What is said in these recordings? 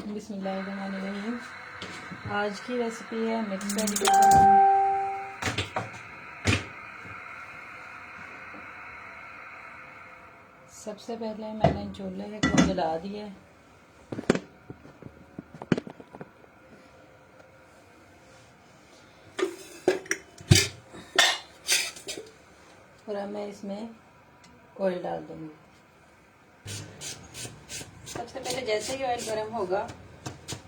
बिस्मिल्लाहिर्रहमानिर्रहीम। आज की रेसिपी है मिक्स वेजिटेबल। सबसे पहले मैंने चूल्हे को जला दिया। और अब मैं इसमें ऑयल डाल दूंगी। सबसे पहले जैसे ही ऑयल गर्म होगा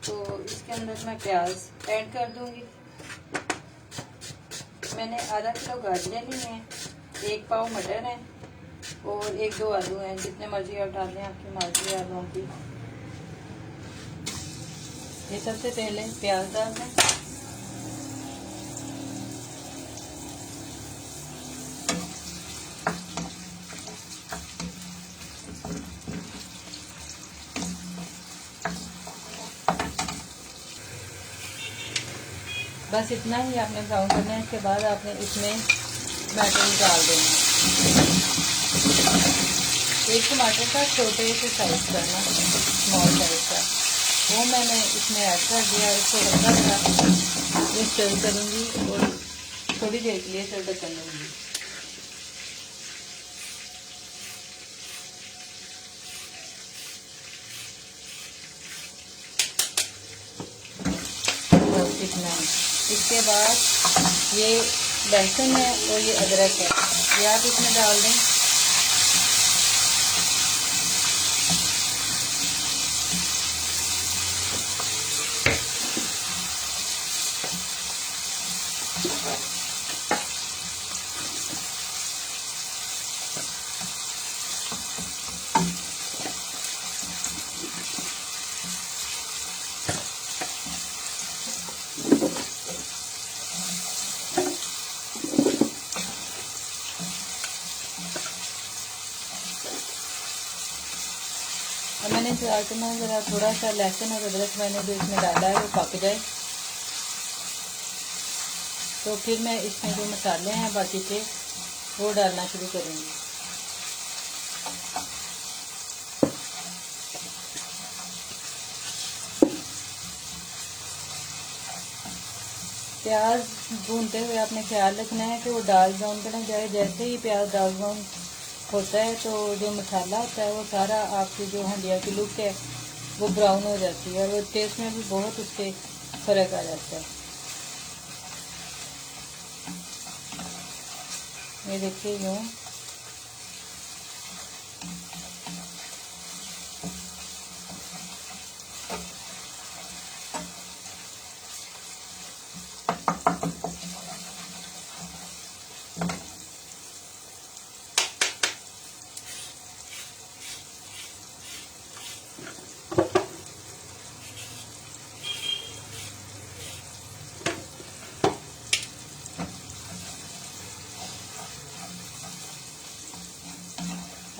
तो इसके अंदर मैं प्याज ऐड कर दूंगी। मैंने आधा किलो गाजरें ली हैं, 1 पाव मटर है और 1-2 आलू हैं। जितने मर्जी आप डाल लें, आपकी मर्जी है आलूओं की। ये सबसे पहले प्याज डाल दें। बस इतना ही आपने ब्राउन करना है। इसके बाद आपने इसमें टमाटर डाल देना। 1 टमाटर का छोटे से साइज करना, स्मॉल साइज का, वो मैंने इसमें ऐड कर दिया। इसको हल्का सा ये स्टर करूँगी और थोड़ी देर के लिए स्टर कर लूँगी। इतना ही। इसके बाद ये लहसुन है और ये अदरक है, ये आप इसमें डाल दें। और मैंने इंतजार करना है ज़रा, थोड़ा सा लहसुन और अदरक मैंने जो इसमें डाला है वो पक जाए। तो फिर मैं इसमें जो मसाले हैं बाकी के वो डालना शुरू करूँगी। प्याज भूनते हुए आपने ख्याल रखना है कि वो डार्क ब्राउन करना जाए। जैसे ही प्याज डार्क ब्राउन होता है तो जो मसाला होता है वो सारा आपकी जो हंडिया की लुक है वो ब्राउन हो जाती है और वो टेस्ट में भी बहुत उससे फ़र्क आ जाता है। ये देखिए यूँ।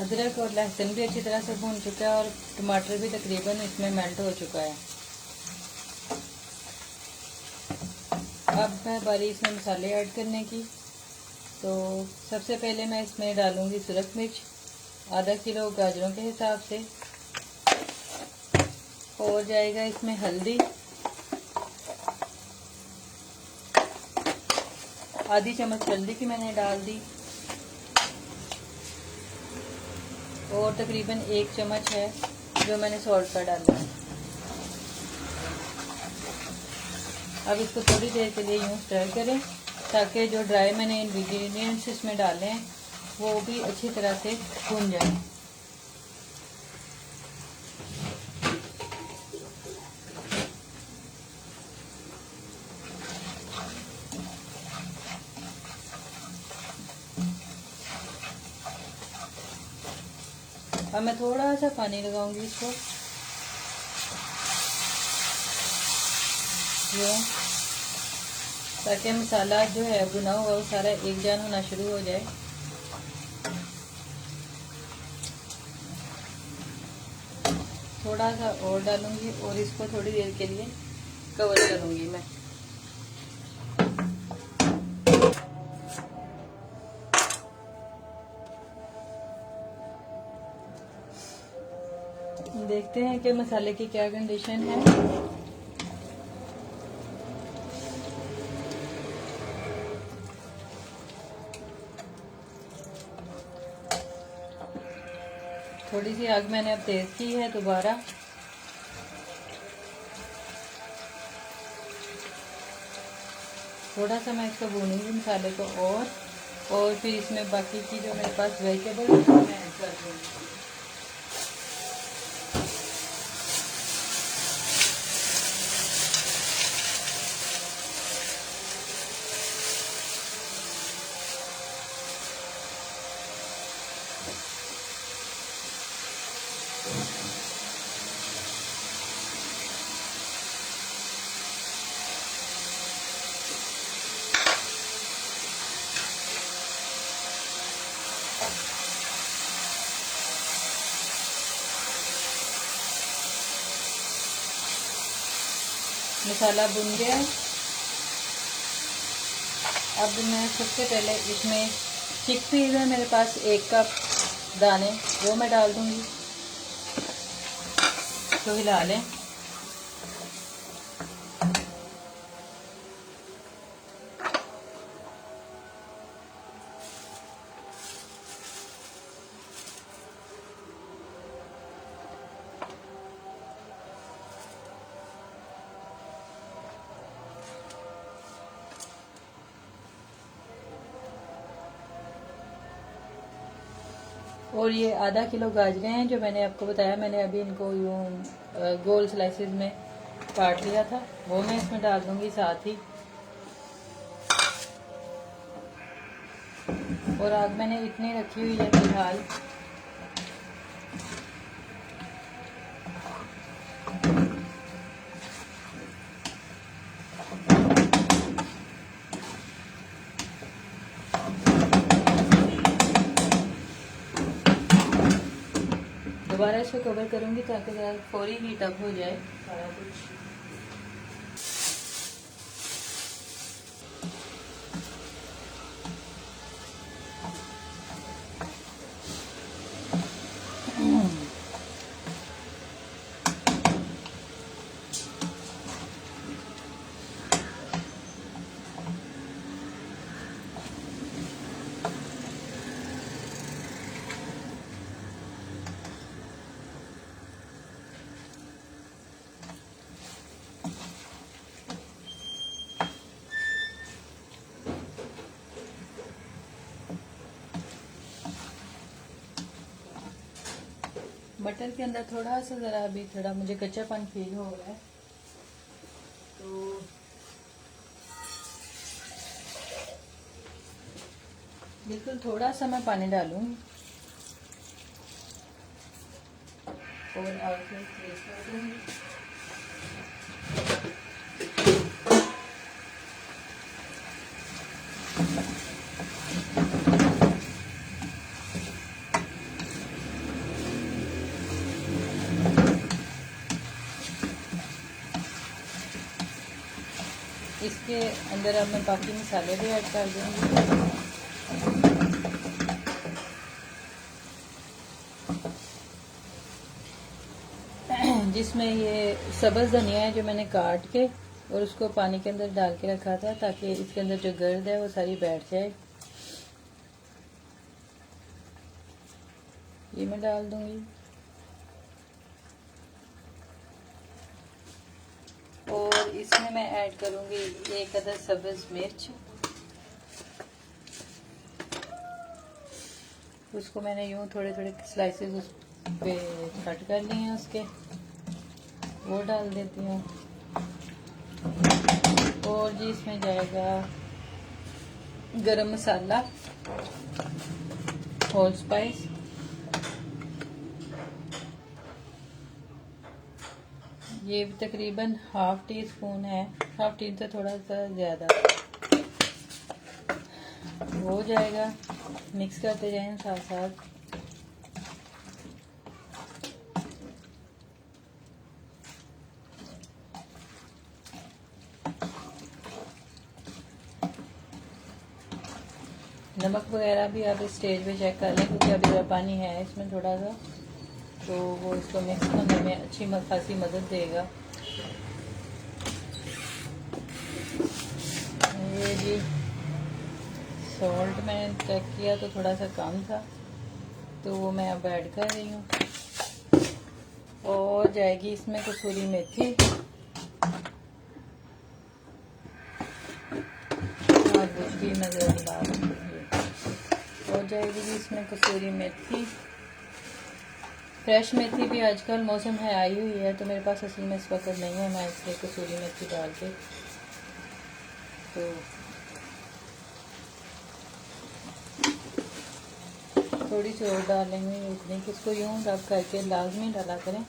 अदरक और लहसुन भी अच्छी तरह से भून चुका है और टमाटर भी तकरीबन इसमें मेल्ट हो चुका है। अब है बारी इसमें मसाले ऐड करने की। तो सबसे पहले मैं इसमें डालूंगी सुरख मिर्च, आधा किलो गाजरों के हिसाब से। और जाएगा इसमें हल्दी, आधी चम्मच हल्दी की मैंने डाल दी। और तकरीबन 1 चम्मच है जो मैंने सॉल्ट का डाला है। अब इसको थोड़ी देर के लिए यूँ स्टर करें ताकि जो ड्राई मैंने इंग्रेडिएंट्स इसमें डाले हैं वो भी अच्छी तरह से भून जाए। अब मैं थोड़ा सा पानी लगाऊंगी इसको, यूँ, ताकि मसाला जो है भुना हुआ वो सारा एक जान होना शुरू हो जाए। थोड़ा सा और डालूंगी और इसको थोड़ी देर के लिए कवर करूंगी मैं। देखते हैं कि मसाले की क्या कंडीशन है। थोड़ी सी आग मैंने अब तेज की है दोबारा। थोड़ा सा मैं इसको भूनूंगी मसाले को और फिर इसमें बाकी की जो मेरे पास वेजिटेबल है मैं ऐड कर दूंगी। मसाला भुन गया। अब मैं सबसे पहले इसमें चिकपीस है मेरे पास 1 कप दाने, वो मैं डाल दूंगी। तो हिला लें। और ये आधा किलो गाजरें हैं जो मैंने आपको बताया, मैंने अभी इनको यूँ गोल स्लाइसेस में काट लिया था, वो मैं इसमें डाल दूंगी साथ ही। और आग मैंने इतनी रखी हुई है फिलहाल। दोबारा इसको कवर करूंगी ताकि ज़रा फौरी हीट अप हो जाए सारा कुछ। बटर के अंदर थोड़ा सा ज़रा अभी थोड़ा मुझे कच्चापन फील हो रहा है, तो बिल्कुल थोड़ा सा मैं पानी डालूंगी और आउटलेट तेज कर दूंगी। इसके अंदर अब मैं बाकी मसाले भी ऐड कर दूंगी। जिसमें ये सब्ज़ धनिया है जो मैंने काट के और उसको पानी के अंदर डाल के रखा था ताकि इसके अंदर जो गर्द है वो सारी बैठ जाए, ये मैं डाल दूंगी। और इसमें मैं ऐड करूंगी 1 अदद सब्ज़ मिर्च, उसको मैंने यूँ थोड़े थोड़े स्लाइसेस उस पे कट कर लिए हैं, उसके वो डाल देती हूँ। और जी इसमें जाएगा गरम मसाला, होल स्पाइस, ये तकरीबन ½ टीस्पून है, ½ टी से थोड़ा सा ज़्यादा हो जाएगा। मिक्स करते जाएं साथ साथ। नमक वगैरह भी आप इस स्टेज पे चेक कर लें क्योंकि अभी पानी है इसमें थोड़ा सा। तो वो इसको मिक्स करने में अच्छी खासी मदद देगा। ये जी सॉल्ट मैंने चेक किया तो थोड़ा सा कम था, तो वो मैं अब ऐड कर रही हूँ। और जाएगी इसमें कसूरी मेथी, और जाएगी जी इसमें कसूरी मेथी। फ्रेश मेथी भी आजकल मौसम है आई हुई है, तो मेरे पास असल में इस वक्त नहीं है, मैं इसलिए कसूरी मेथी डाल के तो थोड़ी सी और डाल लेंगे, इतनी कि इसको यूँ रब करके लाजमी डाला करें,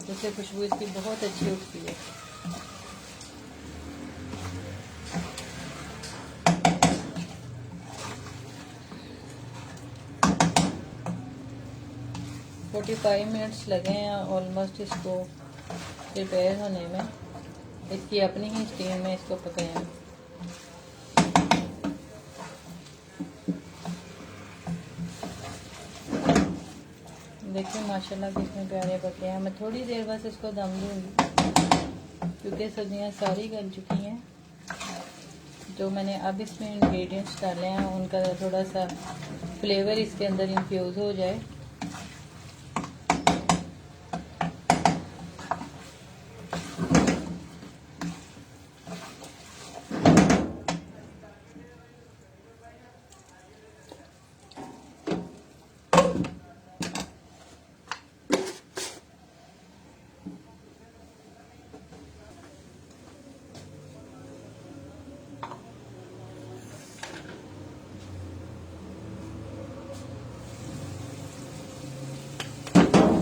जिससे खुशबू इसकी बहुत अच्छी उठती है। फोर्टी 45 मिनट्स लगे हैं ऑलमोस्ट इसको प्रिपेयर होने में। इसकी अपनी ही स्टीम में इसको पकाएं। देखिए माशाल्लाह कितने प्यारे पके हैं। मैं थोड़ी देर बस इसको दम दूंगी क्योंकि सब्जियां सारी गल चुकी हैं। जो मैंने अब इसमें इंग्रेडिएंट्स डाले हैं उनका थोड़ा सा फ्लेवर इसके अंदर इन्फ्यूज़ हो जाए।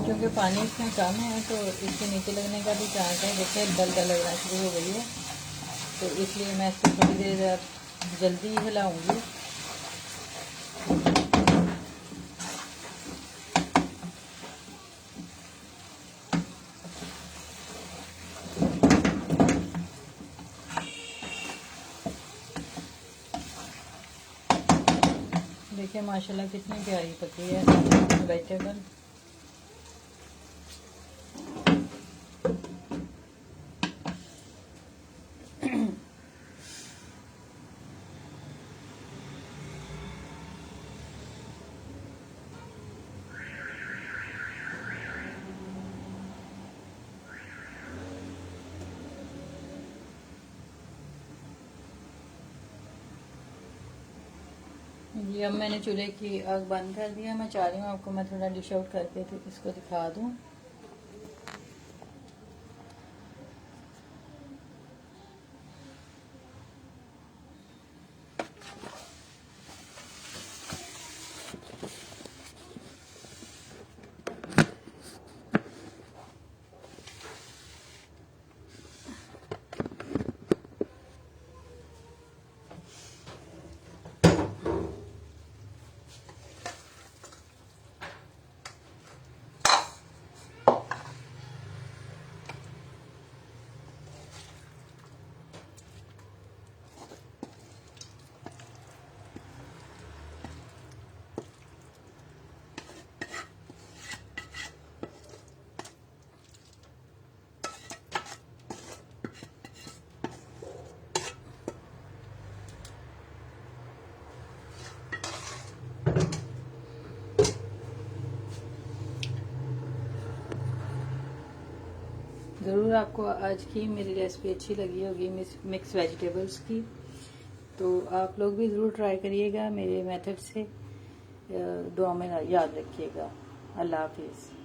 क्योंकि पानी इसमें कम है तो इसके नीचे लगने का भी चांस है। देखिए बल्कि लगना शुरू हो गई है, तो इसलिए मैं इसको थोड़ी देर जल्दी हिलाऊंगी। देखिए माशाल्लाह कितनी प्यारी पकी है वेजिटेबल। जी अब मैंने चूल्हे की आग बंद कर दिया। मैं चाह रही हूँ आपको मैं थोड़ा डिश आउट करके तो इसको दिखा दूँ। ज़रूर आपको आज की मेरी रेसिपी अच्छी लगी होगी मिक्स वेजिटेबल्स की, तो आप लोग भी ज़रूर ट्राई करिएगा मेरे मेथड से। दुआ में याद रखिएगा। अल्लाह हाफिज़।